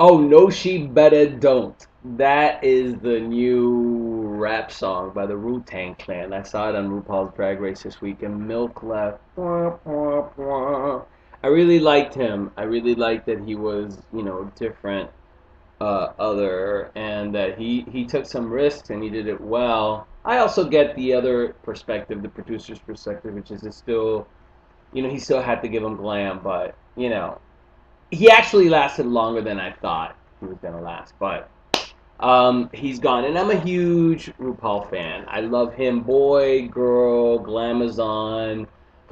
Oh, no, she better don't. That is the new rap song by the Wu-Tang Clan. I saw it on Rupaul's Drag Race this week, and Milk left. Wah, wah, wah. I really liked him. I really liked that he was, different, other, and that he took some risks and he did it well. I also get the other perspective, the producer's perspective, which is it's still, he still had to give him glam, but he actually lasted longer than I thought he was gonna last. But he's gone, and I'm a huge RuPaul fan. I love him, boy, girl, glamazon,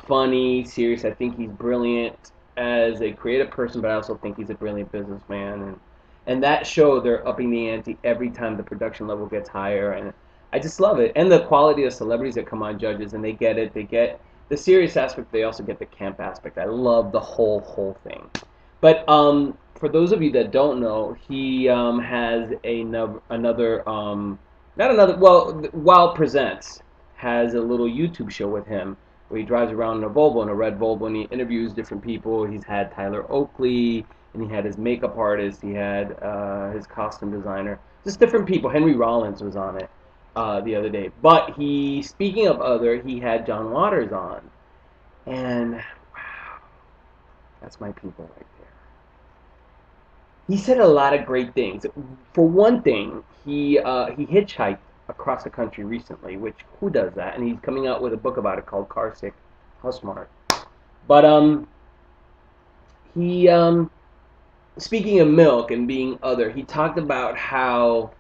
funny, serious. I think he's brilliant as a creative person, but I also think he's a brilliant businessman. And that show, they're upping the ante every time the production level gets higher, and I just love it. And the quality of celebrities that come on judges, and they get it. They get the serious aspect. They also get the camp aspect. I love the whole thing. But for those of you that don't know, he has another, not another, well, Wild Presents has a little YouTube show with him where he drives around in a Volvo, in a red Volvo, and he interviews different people. He's had Tyler Oakley, and he had his makeup artist, he had his costume designer, just different people. Henry Rollins was on it the other day. But speaking of other, he had John Waters on, and wow, that's my people right there. He said a lot of great things. For one thing, he hitchhiked across the country recently, which who does that? And he's coming out with a book about it called Car Sick, How Smart. But he speaking of milk and being other, he talked about how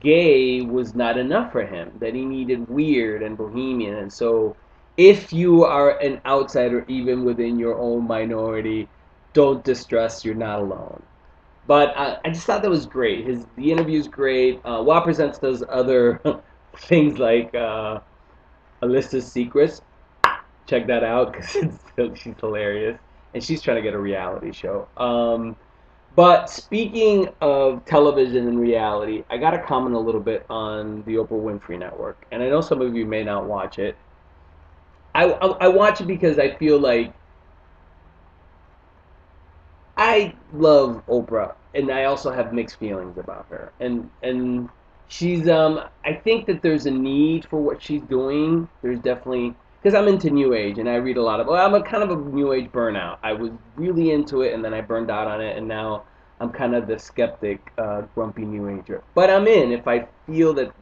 gay was not enough for him, that he needed weird and bohemian. And so if you are an outsider, even within your own minority, don't distress, you're not alone. But I just thought that was great. The interview's great. Wow Presents does other things like a list of secrets. Check that out because she's hilarious, and she's trying to get a reality show. But speaking of television and reality, I got to comment a little bit on the Oprah Winfrey Network, and I know some of you may not watch it. I watch it because I feel like I love Oprah, and I also have mixed feelings about her. And she's I think that there's a need for what she's doing. There's definitely, because I'm into New Age and I read a lot of. Well, I'm a kind of a New Age burnout. I was really into it and then I burned out on it, and now I'm kind of the skeptic, grumpy New Ager. But I'm in if I feel that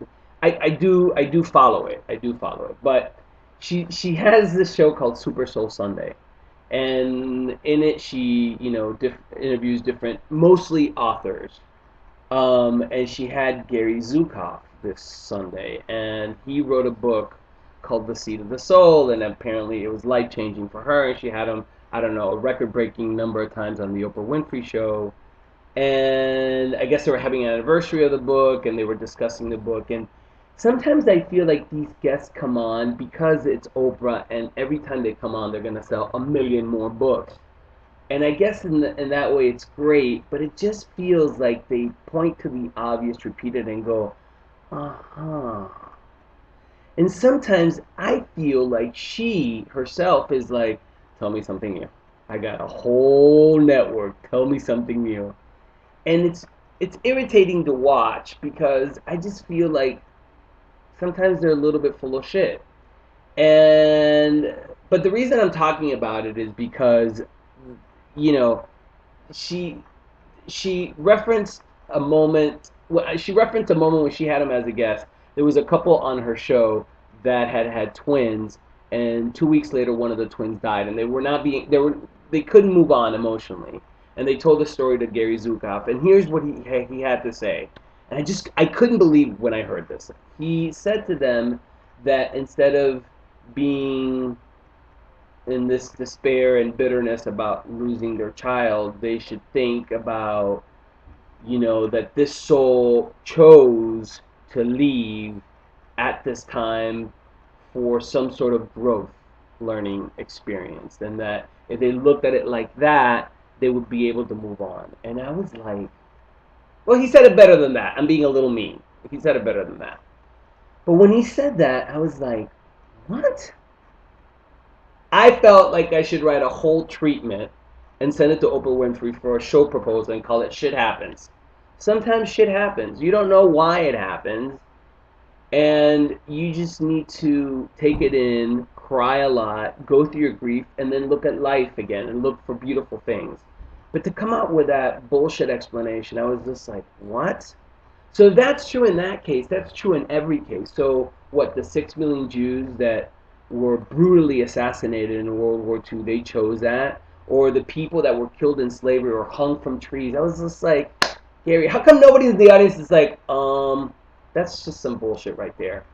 I do follow it. I do follow it. But she has this show called Super Soul Sunday, and in it she interviews different, mostly authors, and she had Gary Zukov this Sunday, and he wrote a book called The Seed of the Soul, and apparently it was life changing for her, and she had him, I don't know, a record breaking number of times on the Oprah Winfrey Show. And I guess they were having an anniversary of the book, and they were discussing the book. And sometimes I feel like these guests come on because it's Oprah, and every time they come on, they're gonna sell a million more books. And I guess in that way it's great, but it just feels like they point to the obvious, repeat it, and go, uh-huh. And sometimes I feel like she herself is like, tell me something new. I got a whole network. Tell me something new. And it's irritating to watch because I just feel like sometimes they're a little bit full of shit. And but the reason I'm talking about it is because you know she she referenced a moment. Well, she referenced a moment when she had him as a guest. There was a couple on her show that had twins, and 2 weeks later, one of the twins died, and they couldn't move on emotionally, and they told the story to Gary Zukov, and here's what he had to say, and I couldn't believe when I heard this. He said to them that instead of being in this despair and bitterness about losing their child, they should think about, that this soul chose to leave at this time for some sort of growth learning experience. And that if they looked at it like that, they would be able to move on. And I was like, well, he said it better than that. I'm being a little mean. He said it better than that. But when he said that, I was like, what? I felt like I should write a whole treatment and send it to Oprah Winfrey for a show proposal and call it Shit Happens. Sometimes shit happens. You don't know why it happens, and you just need to take it in, cry a lot, go through your grief, and then look at life again and look for beautiful things. But to come out with that bullshit explanation, I was just like, what? So if that's true in that case, that's true in every case. So what, the 6 million Jews that were brutally assassinated in World War II, they chose that? Or the people that were killed in slavery or hung from trees? I was just like, Gary, how come nobody in the audience is like, that's just some bullshit right there.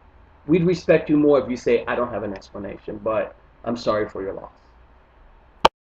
We'd respect you more if you say, I don't have an explanation, but I'm sorry for your loss.